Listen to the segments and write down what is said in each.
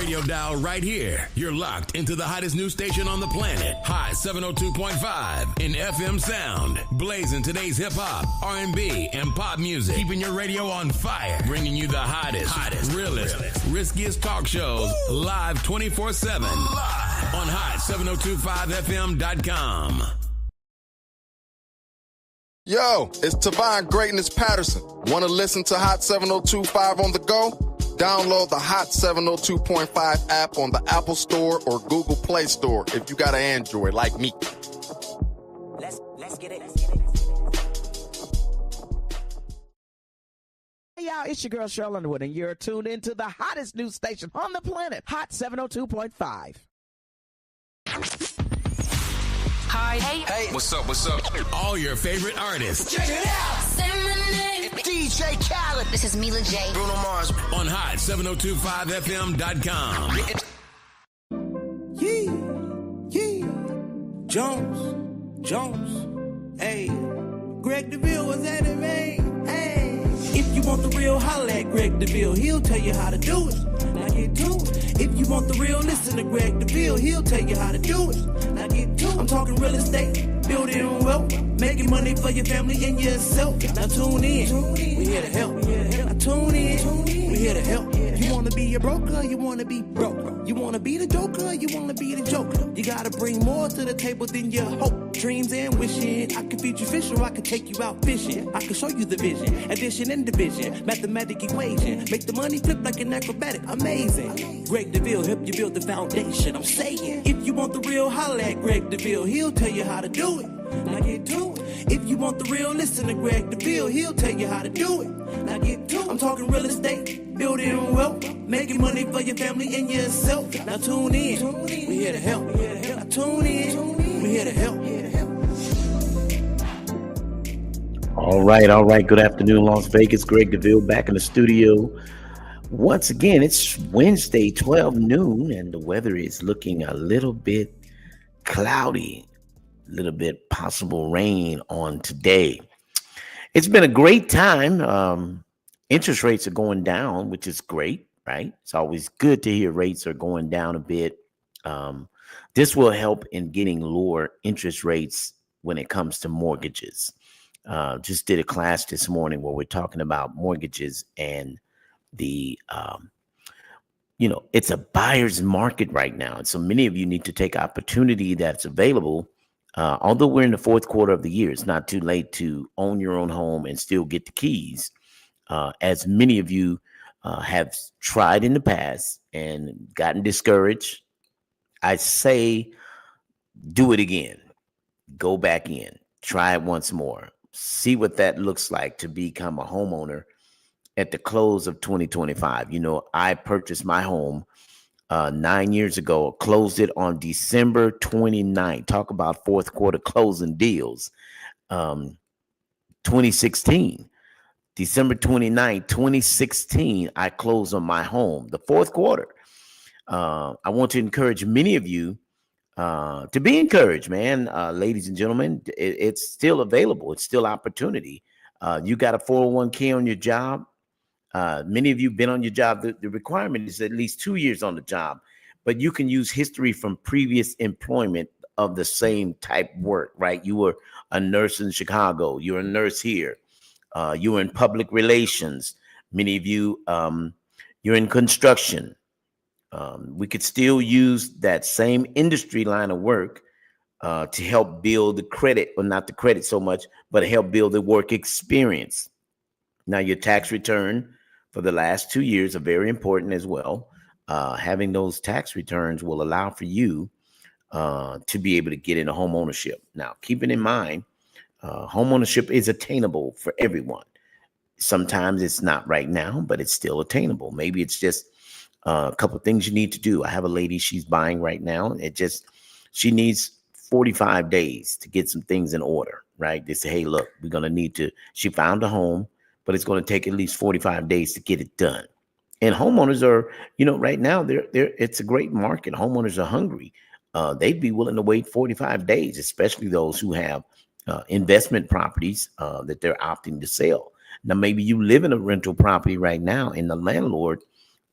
radio dial right here. You're locked into the hottest news station on the planet. Hot 702.5 in FM sound. Blazing today's hip-hop, R&B, and pop music. Keeping your radio on fire. Bringing you the hottest, realest, riskiest talk shows live 24/7. Live on hot7025fm.com. Yo, it's Tavon Greatness Patterson. Want to listen to Hot 702.5 on the go? Download the Hot 702.5 app on the Apple Store or Google Play Store if you got an Android like me. Let's get it. Hey y'all, it's your girl Cheryl Underwood, and you're tuned into the hottest news station on the planet, Hot 702.5. Hi. Hey. What's up? All your favorite artists. Check it out. Say my name. DJ Khaled. This is Mila J. Bruno Mars. On hot7025fm.com. Yeah. Jones. Hey. Greg Deville was at it, man. Hey. If you want the real, holla at Greg Deville. He'll tell you how to do it. Now get to it. If you want the real, listen to Greg Deville. He'll tell you how to do it. Now get to it. I'm talking real estate, building wealth, making money for your family and yourself. Now tune in. We here to help. Now tune in. We here to help. You wanna be a broker, you wanna be broke. You wanna be the joker, you wanna be the joker. You gotta bring more to the table than your hope, dreams, and wishing. I can feed you fish or I can take you out fishing. I can show you the vision, addition and division, mathematic equation. Make the money flip like an acrobatic, amazing. Greg Deville help you build the foundation. I'm saying, if you want the real, holla at Greg Deville. He'll tell you how to do it. Now get to it. If you want the real, listen to Greg Deville. He'll tell you how to do it. Now get to it. I'm talking real estate, building wealth, making money for your family and yourself. Now tune in. We here to help. Now tune in. We here to help. All right. Good afternoon, Las Vegas. Greg Deville back in the studio. Once again, it's Wednesday, 12 noon, and the weather is looking a little bit cloudy, a little bit possible rain on today. It's been a great time. Interest rates are going down, which is great, right? It's always good to hear rates are going down a bit. This will help in getting lower interest rates when it comes to mortgages. Just did a class this morning where we're talking about mortgages and the, it's a buyer's market right now. And so many of you need to take opportunity that's available. Although we're in the fourth quarter of the year, it's not too late to own your own home and still get the keys. As many of you have tried in the past and gotten discouraged, I say do it again. Go back in. Try it once more. See what that looks like to become a homeowner at the close of 2025. I purchased my home 9 years ago, closed it on December 29th. Talk about fourth quarter closing deals. 2016, December 29th, 2016, I closed on my home, the fourth quarter. I want to encourage many of you to be encouraged, man. Ladies and gentlemen, it's still available. It's still opportunity. You got a 401k on your job. Many of you have been on your job. The requirement is at least 2 years on the job, but you can use history from previous employment of the same type work, right? You were a nurse in Chicago. You're a nurse here. You were in public relations. Many of you, you're in construction. We could still use that same industry line of work to help build the credit, or not the credit so much, but help build the work experience. Now, your tax return for the last 2 years are very important as well. Having those tax returns will allow for you to be able to get into home ownership. Now, keeping in mind, home ownership is attainable for everyone. Sometimes it's not right now, but it's still attainable. Maybe it's just a couple of things you need to do. I have a lady, she's buying right now. She needs 45 days to get some things in order, right? They say, hey, look, we're going to need to, she found a home, but it's going to take at least 45 days to get it done. And homeowners are, right now, it's a great market. Homeowners are hungry. They'd be willing to wait 45 days, especially those who have investment properties that they're opting to sell. Now, maybe you live in a rental property right now, and the landlord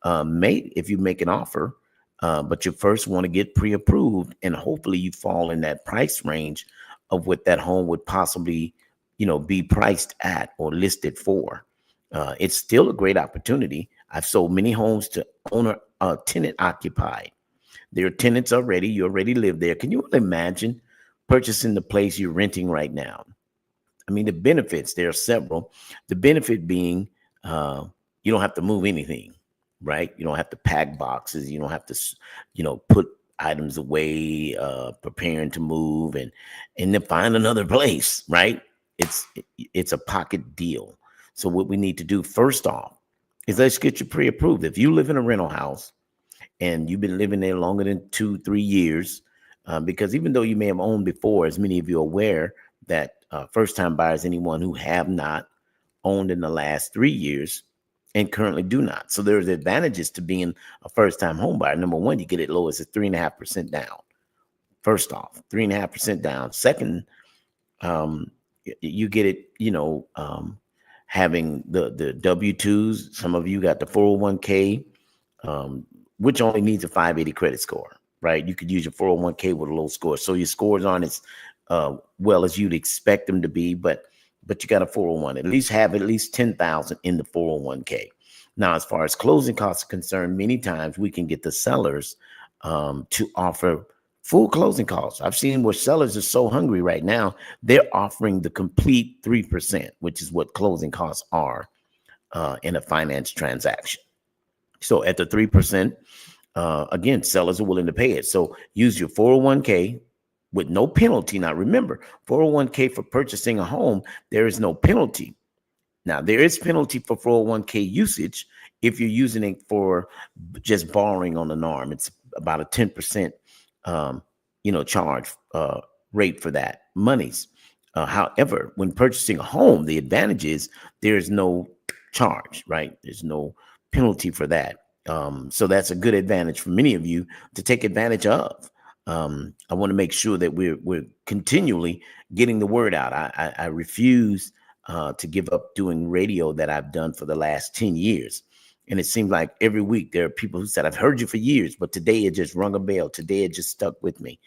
if you make an offer, but you first want to get pre-approved, and hopefully you fall in that price range of what that home would possibly, be priced at or listed for. It's still a great opportunity. I've sold many homes to owner, tenant occupied. There are tenants already. You already live there. Can you imagine purchasing the place you're renting right now? I mean, the benefits, there are several. The benefit being you don't have to move anything, right? You don't have to pack boxes. You don't have to, put items away, preparing to move and then find another place, right? It's a pocket deal. So what we need to do first off is let's get you pre-approved. If you live in a rental house and you've been living there longer than 2-3 years, because even though you may have owned before, as many of you are aware, that first-time buyers, anyone who have not owned in the last 3 years and currently do not. So there's advantages to being a first-time home buyer. Number one, you get it low as a 3.5% down. First off, 3.5% down. Second, you get it, having the W-2s. Some of you got the 401k, which only needs a 580 credit score, right? You could use your 401k with a low score. So your scores aren't as well as you'd expect them to be, but you got a 401. At least have at least 10,000 in the 401k. Now, as far as closing costs are concerned, many times we can get the sellers to offer full closing costs. I've seen where sellers are so hungry right now, they're offering the complete 3%, which is what closing costs are in a finance transaction. So at the 3%, again, sellers are willing to pay it. So use your 401k with no penalty. Now, remember, 401k for purchasing a home, there is no penalty. Now, there is penalty for 401k usage if you're using it for just borrowing on an arm. It's about a 10%, charge rate for that monies. However, when purchasing a home, the advantage is there is no charge, right? There's no penalty for that. So that's a good advantage for many of you to take advantage of. I want to make sure that we're continually getting the word out. I refuse to give up doing radio that I've done for the last 10 years. And it seems like every week there are people who said, I've heard you for years, but today it just rung a bell. Today it just stuck with me.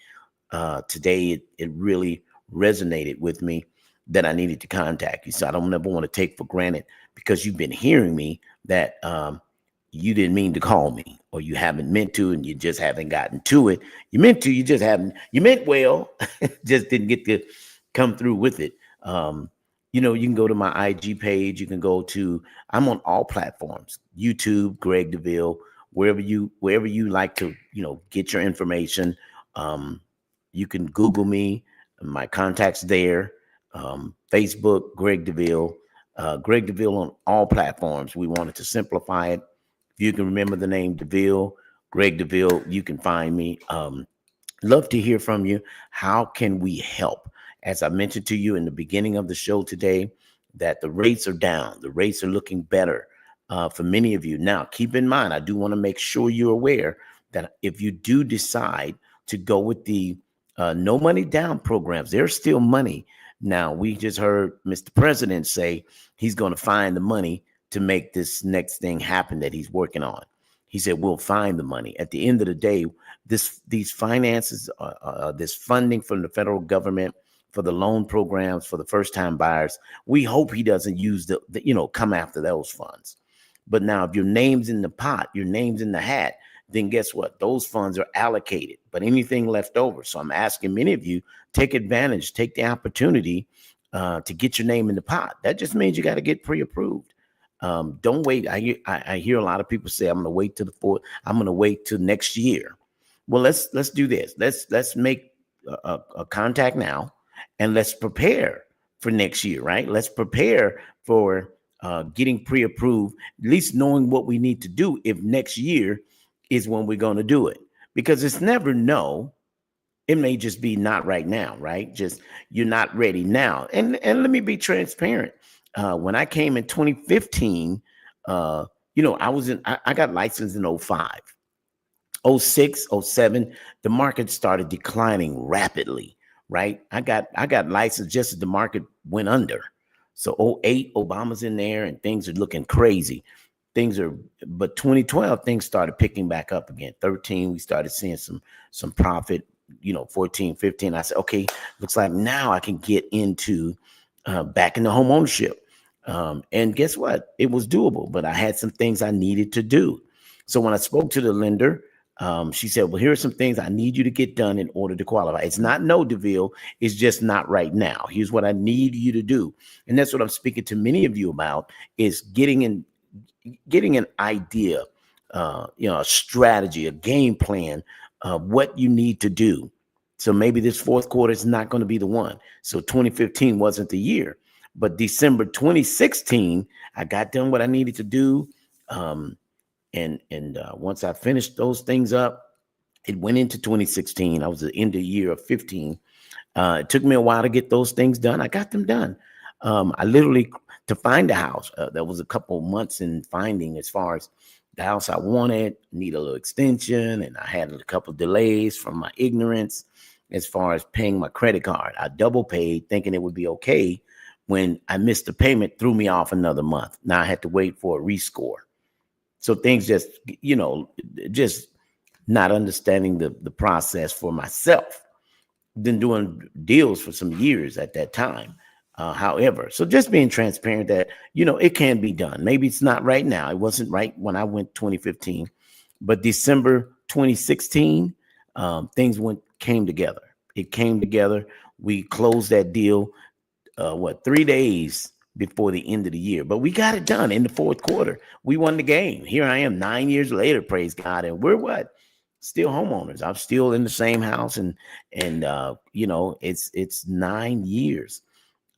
Today it really resonated with me that I needed to contact you. So I don't ever want to take for granted because you've been hearing me that you didn't mean to call me, or you haven't meant to, and you just haven't gotten to it. You meant to, you just haven't. You meant well, just didn't get to come through with it. You can go to my IG page. You can go to, I'm on all platforms, YouTube, Greg Deville, wherever you like to, get your information. You can Google me, my contacts there, Facebook, Greg Deville on all platforms. We wanted to simplify it. If you can remember the name Deville, Greg Deville, you can find me. Love to hear from you. How can we help? As I mentioned to you in the beginning of the show today, that the rates are down. The rates are looking better for many of you. Now, keep in mind, I do want to make sure you're aware that if you do decide to go with the no money down programs, there's still money. Now, we just heard Mr. President say he's going to find the money to make this next thing happen that he's working on. He said, we'll find the money. At the end of the day, these finances, this funding from the federal government for the loan programs for the first-time buyers, we hope he doesn't use come after those funds. But now if your name's in the pot, your name's in the hat, then guess what? Those funds are allocated, but anything left over. So I'm asking many of you, take advantage, take the opportunity to get your name in the pot. That just means you got to get pre-approved. Don't wait. I hear a lot of people say, I'm going to wait till the 4th. I'm going to wait till next year. Well, let's do this. Let's make a contact now, and let's prepare for next year, right? Let's prepare for getting pre-approved, at least knowing what we need to do if next year is when we're going to do it. Because it's never no. It may just be not right now, right? Just you're not ready now. And let me be transparent. When I came in 2015, I got licensed in 05. 06, 07, the market started declining rapidly, right? I got licensed just as the market went under. So 08, Obama's in there and things are looking crazy. but 2012 things started picking back up again. 13, we started seeing some profit. 14, 15. I said, okay, looks like now I can get into back into home ownership. And guess what? It was doable, but I had some things I needed to do. So when I spoke to the lender, she said, well, here are some things I need you to get done in order to qualify. It's not no, Deville. It's just not right now. Here's what I need you to do. And that's what I'm speaking to many of you about, is getting an idea, a strategy, a game plan of what you need to do. So maybe this fourth quarter is not going to be the one. So 2015 wasn't the year, but December 2016, I got done what I needed to do. And once I finished those things up, it went into 2016. I was at the end of the year of 15. It took me a while to get those things done. I got them done. I literally, to find a house, that was a couple months in finding, as far as the house I wanted, need a little extension. And I had a couple of delays from my ignorance as far as paying my credit card. I double paid thinking it would be okay. When I missed the payment, threw me off another month. Now I had to wait for a rescore. So things just, just not understanding the process for myself. Been doing deals for some years at that time. However, so just being transparent that, it can be done. Maybe it's not right now. It wasn't right when I went 2015, but December 2016, things came together. It came together. We closed that deal, 3 days before the end of the year, but we got it done in the fourth quarter. We won the game. Here I am 9 years later, praise God. And we're still homeowners. I'm still in the same house, and it's 9 years.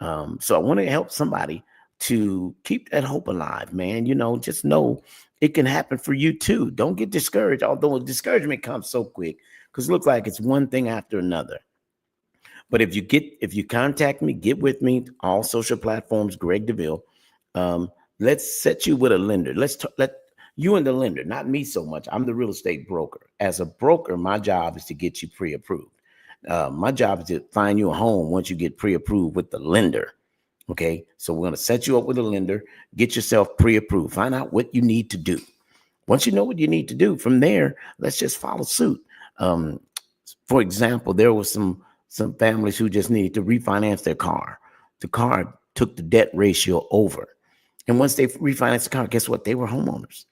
So I want to help somebody to keep that hope alive, man. Just know it can happen for you too. Don't get discouraged, although discouragement comes so quick, because it looks like it's one thing after another. But if you contact me, get with me, all social platforms, Greg Deville. Let's set you with a lender. Let you and the lender, not me so much. I'm the real estate broker. As a broker, my job is to get you pre-approved. My job is to find you a home once you get pre-approved with the lender. Okay, so we're going to set you up with a lender, get yourself pre-approved, find out what you need to do. Once you know what you need to do, from there, let's just follow suit. For example, there was some families who just needed to refinance their car. The car took the debt ratio over. And once they refinanced the car, guess what? They were homeowners.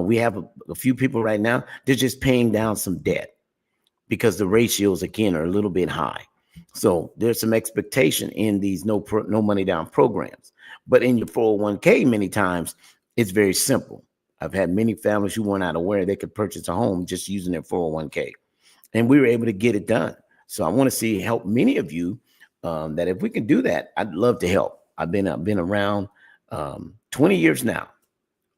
We have a few people right now, they're just paying down some debt because the ratios, again, are a little bit high. So there's some expectation in these no money down programs. But in your 401k, many times, it's very simple. I've had many families who were not aware they could purchase a home just using their 401k. And we were able to get it done. So I want to help many of you that if we can do that, I'd love to help. I've been around 20 years now,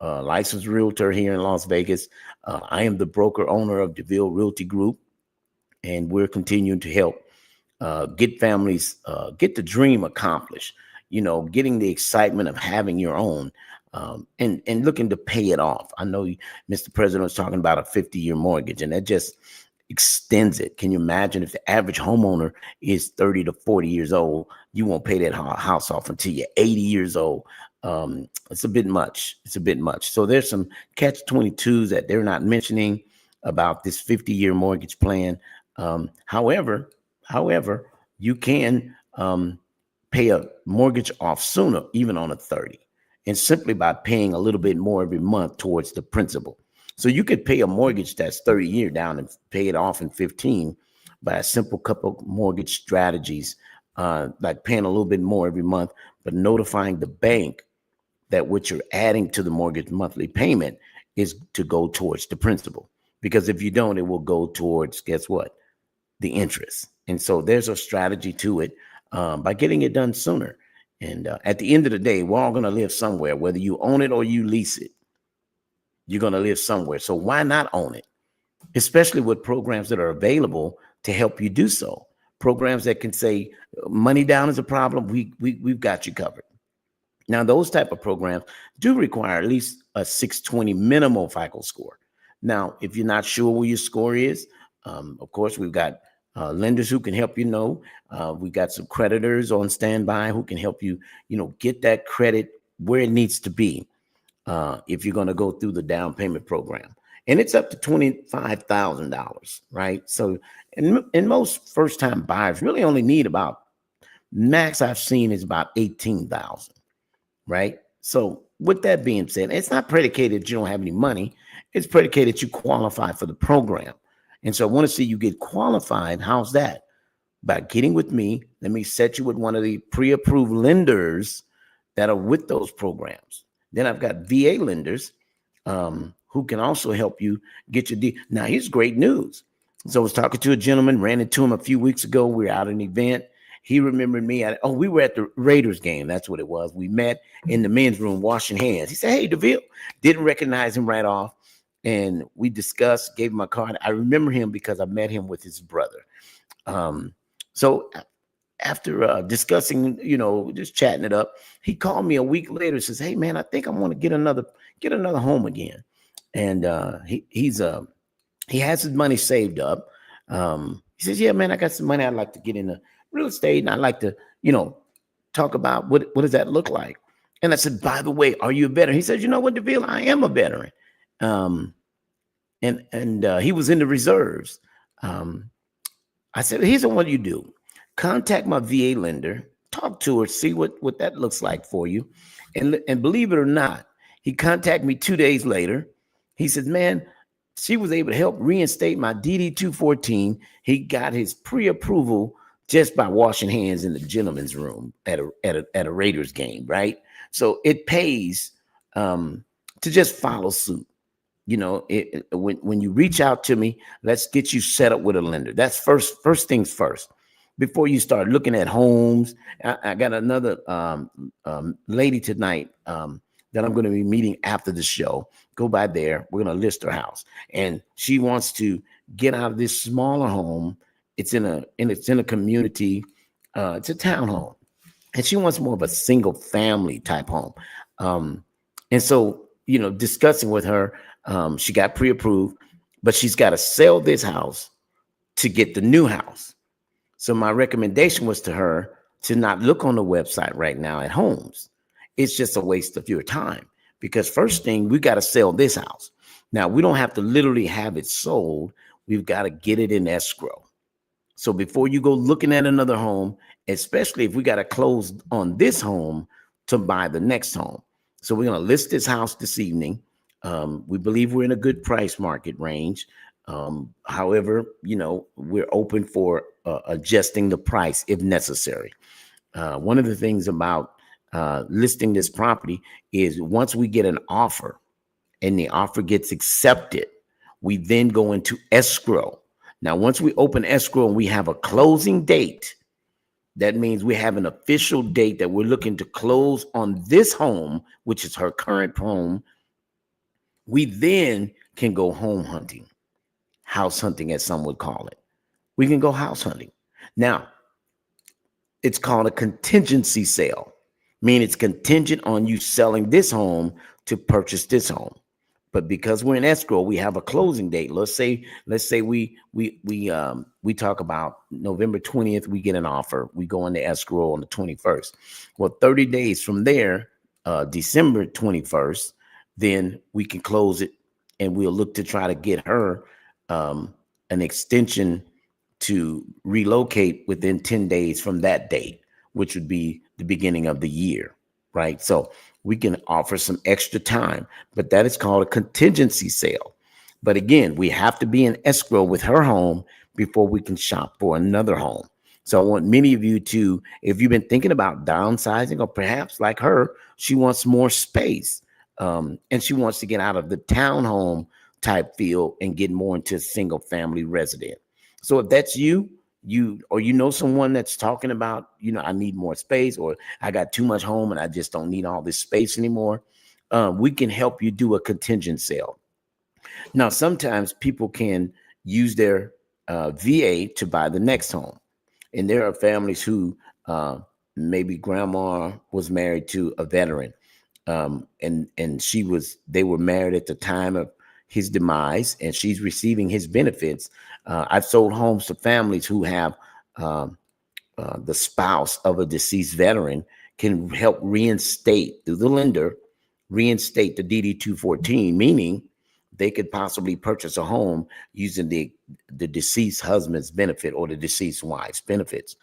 licensed realtor here in Las Vegas. I am the broker owner of Deville Realty Group, and we're continuing to help get families, get the dream accomplished, getting the excitement of having your own and looking to pay it off. I know Mr. President was talking about a 50-year mortgage, and that just extends it. Can you imagine if the average homeowner is 30 to 40 years old, you won't pay that house off until you're 80 years old. It's a bit much. So there's some catch-22s that they're not mentioning about this 50-year mortgage plan. However, you can pay a mortgage off sooner, even on a 30, and simply by paying a little bit more every month towards the principal. So you could pay a mortgage that's 30 years down and pay it off in 15 by a simple couple mortgage strategies, like paying a little bit more every month, but notifying the bank that what you're adding to the mortgage monthly payment is to go towards the principal. Because if you don't, it will go towards, guess what? The interest. And so there's a strategy to it by getting it done sooner. And at the end of the day, we're all going to live somewhere, whether you own it or you lease it. You're going to live somewhere. So why not own it? Especially with programs that are available to help you do so. Programs that can say money down is a problem. We've got you covered. Now, those type of programs do require at least a 620 minimal FICO score. Now, if you're not sure where your score is, of course, we've got lenders who can help you know. We've got some creditors on standby who can help you, get that credit where it needs to be. if you're going to go through the down payment program. And it's up to $25,000, right? So, and most first-time buyers really only need about, max I've seen is about 18,000, right? So with that being said, it's not predicated that you don't have any money. It's predicated you qualify for the program. And so I want to see you get qualified. How's that? By getting with me, let me set you with one of the pre-approved lenders that are with those programs. Then I've got VA lenders who can also help you get your deal. Now, here's great news. So I was talking to a gentleman, ran into him a few weeks ago. We were out at an event. He remembered me. We were at the Raiders game. That's what it was. We met in the men's room washing hands. He said, hey, Deville. Didn't recognize him right off. And we discussed, gave him my card. I remember him because I met him with his brother. So after discussing, just chatting it up, he called me a week later and says, hey, man, I think I want to get another home again. And he has his money saved up. He says, yeah, man, I got some money. I'd like to get into real estate. And I'd like to, talk about what does that look like? And I said, by the way, are you a veteran? He says, you know what, Deville, I am a veteran. And he was in the reserves. I said, here's what you do. Contact my VA lender, talk to her, see what that looks like for you. And believe it or not, he contacted me 2 days later. He said, man, she was able to help reinstate my DD 214. He got his pre-approval just by washing hands in the gentleman's room at a Raiders game, right? So it pays to just follow suit. When you reach out to me, let's get you set up with a lender. That's first things first. Before you start looking at homes, I got another lady tonight that I'm going to be meeting after the show. Go by there. We're going to list her house, and she wants to get out of this smaller home. It's in a community. It's a townhome, and she wants more of a single family type home. And so, discussing with her, she got pre-approved, but she's got to sell this house to get the new house. So my recommendation was to her to not look on the website right now at homes. It's just a waste of your time, because first thing, we got to sell this house. Now, we don't have to literally have it sold. We've got to get it in escrow. So before you go looking at another home, especially if we got to close on this home to buy the next home. So we're going to list this house this evening. We believe we're in a good price market range. However, we're open for adjusting the price if necessary. One of the things about listing this property is once we get an offer and the offer gets accepted, we then go into escrow. Now, once we open escrow and we have a closing date, that means we have an official date that we're looking to close on this home, which is her current home. We then can go home hunting, house hunting, as some would call it. We can go house hunting. Now, it's called a contingency sale, meaning it's contingent on you selling this home to purchase this home. But because we're in escrow, we have a closing date. Let's say we talk about November 20th, we get an offer. We go into escrow on the 21st. Well, 30 days from there, December 21st, then we can close it, and we'll look to try to get her an extension to relocate within 10 days from that date, which would be the beginning of the year, right? So we can offer some extra time, but that is called a contingency sale. But again, we have to be in escrow with her home before we can shop for another home. So I want many of you to, if you've been thinking about downsizing, or perhaps like her, she wants more space, and she wants to get out of the townhome type feel and get more into single family resident. So if that's you know someone that's talking about, I need more space, or I got too much home and I just don't need all this space anymore, we can help you do a contingent sale. Now, sometimes people can use their VA to buy the next home. And there are families who maybe grandma was married to a veteran, and they were married at the time of his demise, and she's receiving his benefits. I've sold homes to families who have the spouse of a deceased veteran can help reinstate through the lender reinstate the DD 214, meaning they could possibly purchase a home using the deceased husband's benefit or the deceased wife's benefits.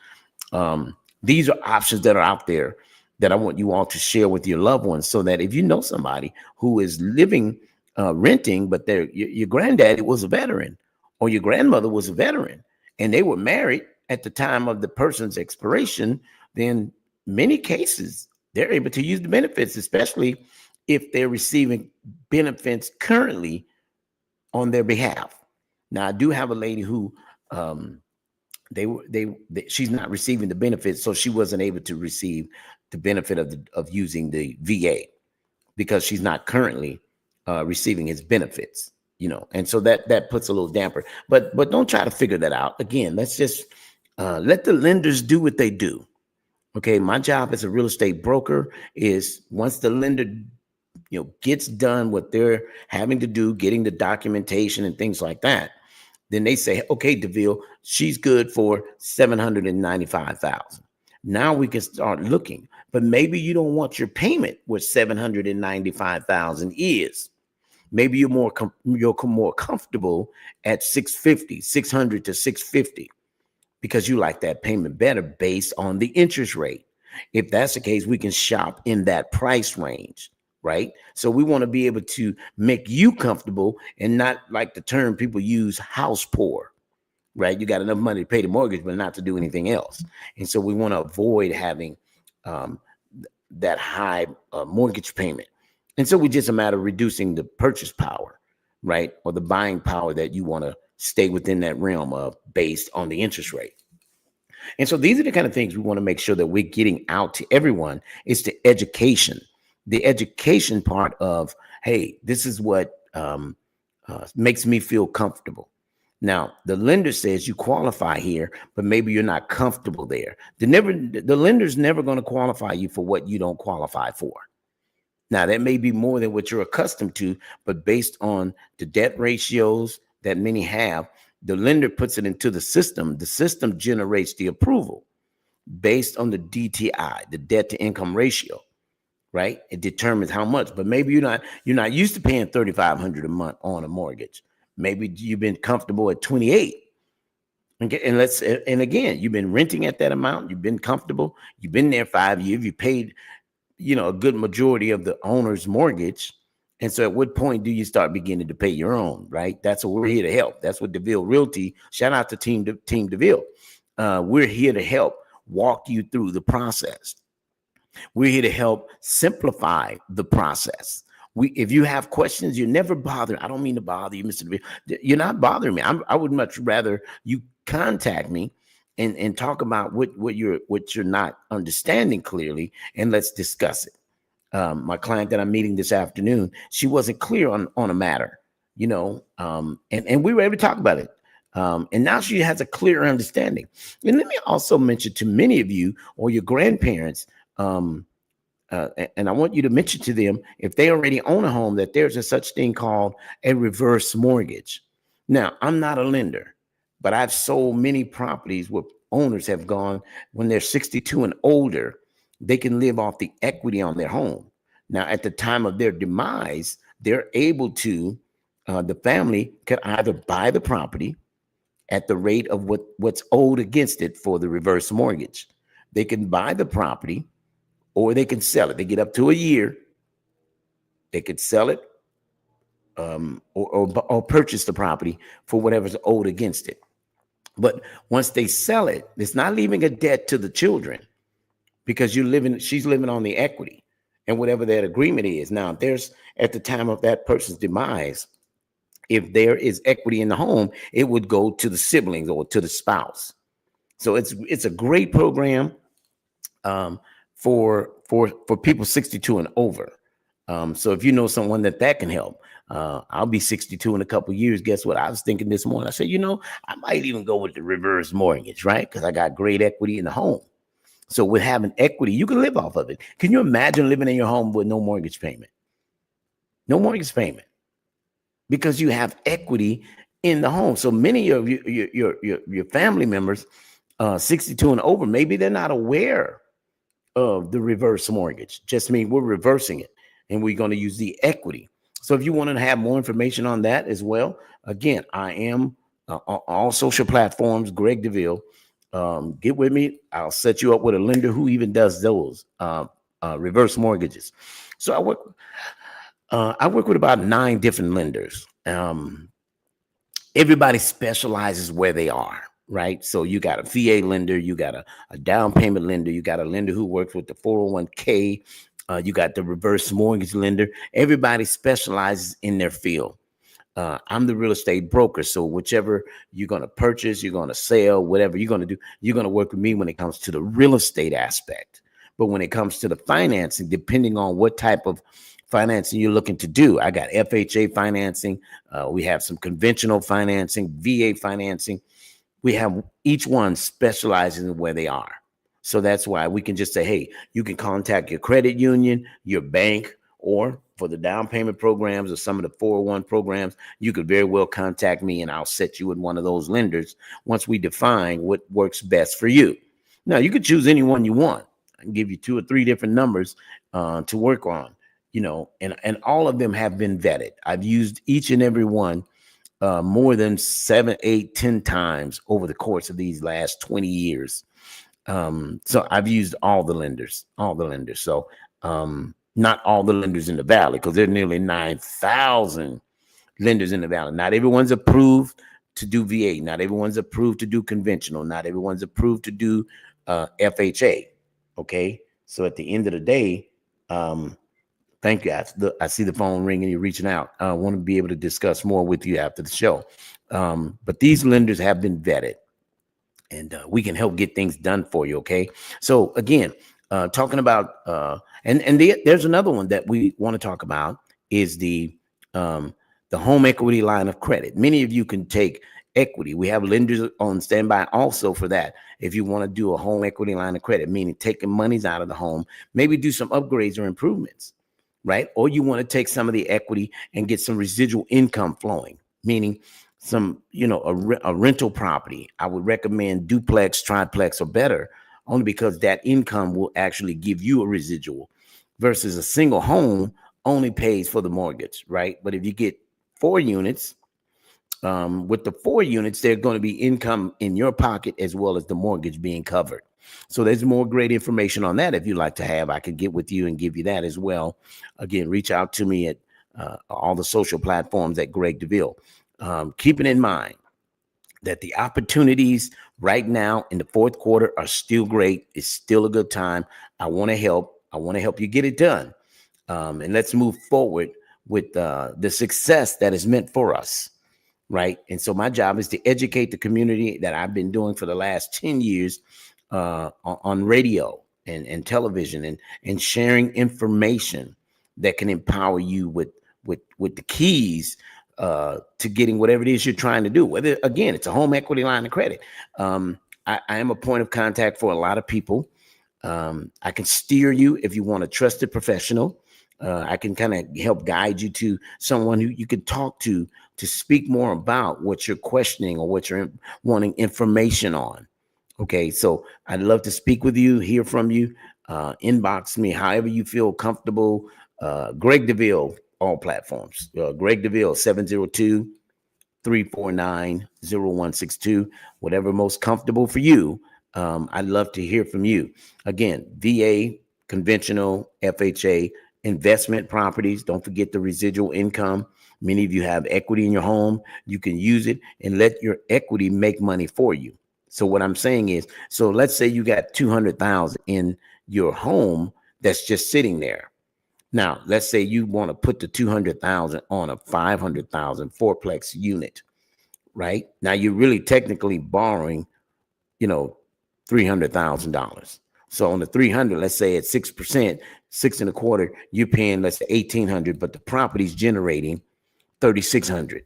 These are options that are out there that I want you all to share with your loved ones, so that if you know somebody who is living renting, but your granddaddy was a veteran or your grandmother was a veteran and they were married at the time of the person's expiration, then many cases they're able to use the benefits, especially if they're receiving benefits currently on their behalf. Now, I do have a lady who she's not receiving the benefits, so she wasn't able to receive the benefit of using the VA because she's not currently receiving his benefits, and so that puts a little damper. But don't try to figure that out. Again, let's just let the lenders do what they do. Okay, my job as a real estate broker is once the lender gets done what they're having to do, getting the documentation and things like that, then they say, okay, Deville, she's good for $795,000. Now we can start looking, but maybe you don't want your payment where $795,000 is. Maybe you're more comfortable at 600 to 650 because you like that payment better based on the interest rate. If that's the case, we can shop in that price range. Right. So we want to be able to make you comfortable and not like the term people use, house poor. Right. You got enough money to pay the mortgage, but not to do anything else. And so we want to avoid having that high mortgage payment. And so it's just a matter of reducing the purchase power. Right. Or the buying power that you want to stay within that realm of based on the interest rate. And so these are the kind of things we want to make sure that we're getting out to everyone is the education. The education part of, hey, this is what makes me feel comfortable. Now, the lender says you qualify here, but maybe you're not comfortable there. The lender's never going to qualify you for what you don't qualify for. Now, that may be more than what you're accustomed to, but based on the debt ratios that many have, the lender puts it into the system. The system generates the approval based on the DTI, the debt to income ratio. Right? It determines how much, but maybe you're not used to paying $3,500 a month on a mortgage. Maybe you've been comfortable at 28. And again, you've been renting at that amount. You've been comfortable. You've been there 5 years. You paid, a good majority of the owner's mortgage. And so at what point do you start beginning to pay your own? Right? That's what we're here to help. That's what Deville Realty, shout out to Team Deville. We're here to help walk you through the process. We're here to help simplify the process. If you have questions, you're never bothered. I don't mean to bother you, Mr. DeVille. You're not bothering me. I would much rather you contact me and talk about what you're not understanding clearly, and let's discuss it. My client that I'm meeting this afternoon, she wasn't clear on a matter, and we were able to talk about it. And now she has a clear understanding. And let me also mention to many of you or your grandparents, and I want you to mention to them, if they already own a home, that there's a such thing called a reverse mortgage. Now, I'm not a lender, but I've sold many properties where owners have gone when they're 62 and older, they can live off the equity on their home. Now, at the time of their demise, they're able to, the family could either buy the property at the rate of what's owed against it for the reverse mortgage. They can buy the property or they can sell it. They get up to a year. They could sell it or purchase the property for whatever's owed against it. But once they sell it, it's not leaving a debt to the children because she's living on the equity and whatever that agreement is. Now, there's at the time of that person's demise, if there is equity in the home, it would go to the siblings or to the spouse. So it's a great program for people 62 and over. So if you know someone that can help, I'll be 62 in a couple of years. Guess what? I was thinking this morning. I said, I might even go with the reverse mortgage, right? Because I got great equity in the home. So with having equity, you can live off of it. Can you imagine living in your home with no mortgage payment? No mortgage payment. Because you have equity in the home. So many of your family members, 62 and over, maybe they're not aware of the reverse mortgage. Just mean we're reversing it. and we're going to use the equity. So if you want to have more information on that as well, again, I am on all social platforms, Greg Deville. Get with me. I'll set you up with a lender who even does those reverse mortgages. So I work with about 9 different lenders. Everybody specializes where they are, right? So you got a VA lender, you got a down payment lender, you got a lender who works with the 401k, you got the reverse mortgage lender. Everybody specializes in their field. I'm the real estate broker. So whichever you're going to purchase, you're going to sell, whatever you're going to do, you're going to work with me when it comes to the real estate aspect. But when it comes to the financing, depending on what type of financing you're looking to do, I got FHA financing. We have some conventional financing, VA financing. We have each one specializing in where they are. So that's why we can just say, hey, you can contact your credit union, your bank, or for the down payment programs or some of the 401 programs, you could very well contact me and I'll set you with one of those lenders once we define what works best for you. Now, you could choose any one you want. I can give you 2 or 3 different numbers to work on, and all of them have been vetted. I've used each and every one more than 7, 8, 10 times over the course of these last 20 years. So I've used all the lenders. So not all the lenders in the Valley, because there are nearly 9,000 lenders in the Valley. Not everyone's approved to do VA. Not everyone's approved to do conventional. Not everyone's approved to do FHA. Okay. So at the end of the day, thank you. I see the phone ringing. You're reaching out. I want to be able to discuss more with you after the show. But these lenders have been vetted, and we can help get things done for you. Okay. So again, talking about there's another one that we want to talk about is the home equity line of credit. Many of you can take equity. We have lenders on standby also for that. If you want to do a home equity line of credit, meaning taking monies out of the home, maybe do some upgrades or improvements, right? Or you want to take some of the equity and get some residual income flowing, meaning some, a rental property. I would recommend duplex, triplex, or better, only because that income will actually give you a residual versus a single home only pays for the mortgage, right? But if you get 4 units, with the 4 units, there's going to be income in your pocket as well as the mortgage being covered. So there's more great information on that. If you'd like to have, I could get with you and give you that as well. Again, reach out to me at all the social platforms at Greg Deville. Keeping in mind that the opportunities right now in the 4th quarter are still great. It's still a good time. I want to help. I want to help you get it done. And let's move forward with the success that is meant for us. Right. And so my job is to educate the community that I've been doing for the last 10 years on radio and television and sharing information that can empower you with the keys to getting whatever it is you're trying to do. Whether, again, it's a home equity line of credit. I am a point of contact for a lot of people. I can steer you if you want a trusted professional. I can kind of help guide you to someone who you can talk to speak more about what you're questioning or what you're wanting information on. Okay, so I'd love to speak with you, hear from you, inbox me, however you feel comfortable. Greg Deville, all platforms. Greg Deville, 702-349-0162, whatever most comfortable for you. I'd love to hear from you. Again, VA, conventional, FHA, investment properties. Don't forget the residual income. Many of you have equity in your home. You can use it and let your equity make money for you. So what I'm saying is, so let's say you got $200,000 in your home that's just sitting there. Now, let's say you want to put the $200,000 on a $500,000 fourplex unit, right? Now you're really technically borrowing, $300,000. So on the 300, let's say at 6%, 6.25%, you're paying, let's say $1,800, but the property's generating $3,600.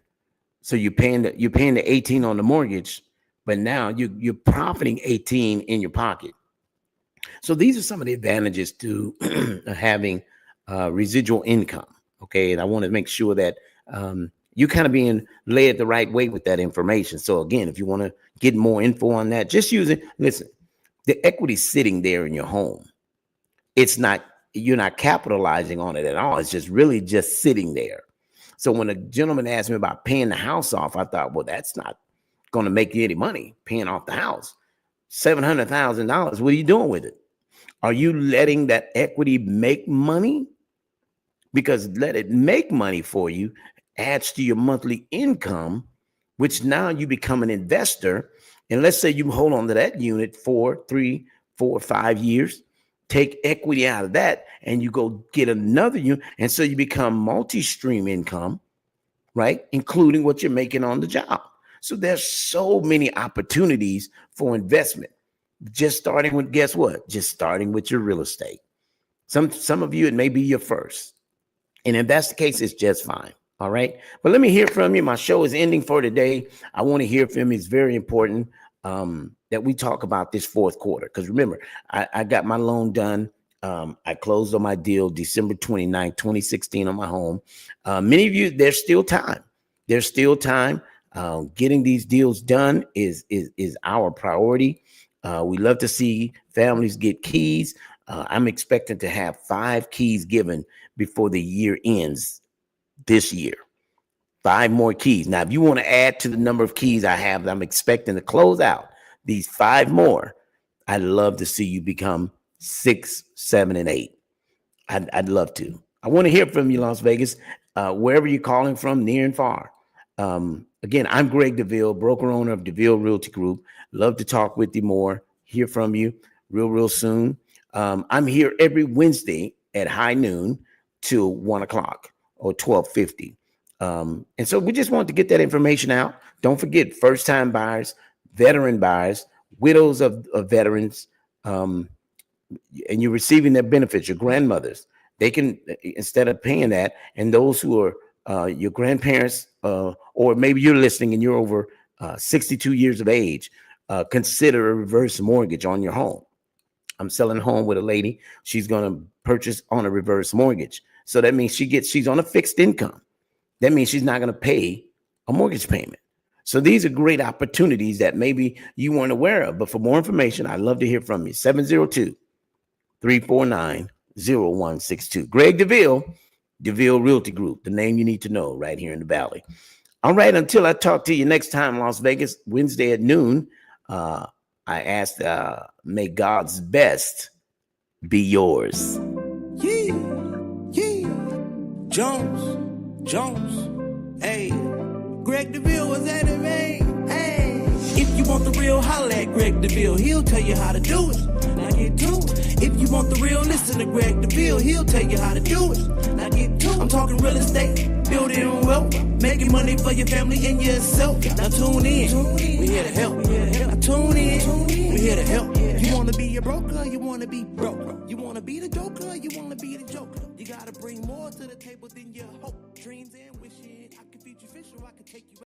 So you're paying the 18 on the mortgage, but now you're profiting 18 in your pocket. So these are some of the advantages to having residual income. Okay, and I want to make sure that you're kind of being led the right way with that information. So again, if you want to get more info on that, just use it. Listen, the equity's sitting there in your home. It's not you're not capitalizing on it at all. It's just really just sitting there. So when a gentleman asked me about paying the house off, I thought, well, that's not going to make you any money, paying off the house. $700,000. What are you doing with it? Are you letting that equity make money? Because let it make money for you adds to your monthly income, which now you become an investor. And let's say you hold on to that unit for 3, 4, 5 years, take equity out of that, and you go get another unit. And so you become multi-stream income, right? Including what you're making on the job. So there's so many opportunities for investment. Just starting with, guess what? Just starting with your real estate. Some of you, it may be your first. And if that's the case, it's just fine. All right. But let me hear from you. My show is ending for today. I want to hear from you. It's very important that we talk about this fourth quarter. Because remember, I got my loan done. I closed on my deal December 29th, 2016 on my home. Many of you, there's still time. There's still time. Getting these deals done is our priority. We love to see families get keys. I'm expecting to have 5 keys given before the year ends this year. 5 more keys. Now, if you want to add to the number of keys I have that I'm expecting to close out, these 5 more, I'd love to see you become 6, 7, and 8. I'd love to. I want to hear from you, Las Vegas, wherever you're calling from, near and far. Again, I'm Greg Deville, broker owner of Deville Realty Group. Love to talk with you more, hear from you real soon. I'm here every Wednesday at high noon till 1 o'clock or 12:50. And so we just want to get that information out. Don't forget, first-time buyers, veteran buyers, widows of veterans, and you're receiving their benefits, your grandmothers. They can, instead of paying that, and those who are your grandparents, or maybe you're listening and you're over 62 years of age, consider a reverse mortgage on your home. I'm selling a home with a lady. She's going to purchase on a reverse mortgage. So that means she's on a fixed income. That means she's not going to pay a mortgage payment. So these are great opportunities that maybe you weren't aware of. But for more information, I'd love to hear from you. 702-349-0162. Greg Deville, Deville Realty Group, the name you need to know right here in the Valley. All right, until I talk to you next time, Las Vegas, Wednesday at noon, I asked, may God's best be yours. Yeah. Jones, hey, Greg Deville was at it, man. Hey, if you want the real, holla at Greg Deville. He'll tell you how to do it. Now get to it. If you want the real, listen to Greg Deville. He'll tell you how to do it. Now get to it. I'm talking real estate, building wealth, making money for your family and yourself. Now tune in. We here to help. Now tune in. We here to help. You want to be a broker, you want to be broke. You want to be the joker, you want to be the joker. You got to bring more to the table than your hope, dreams, and wishes. I can feed you fish or I can take you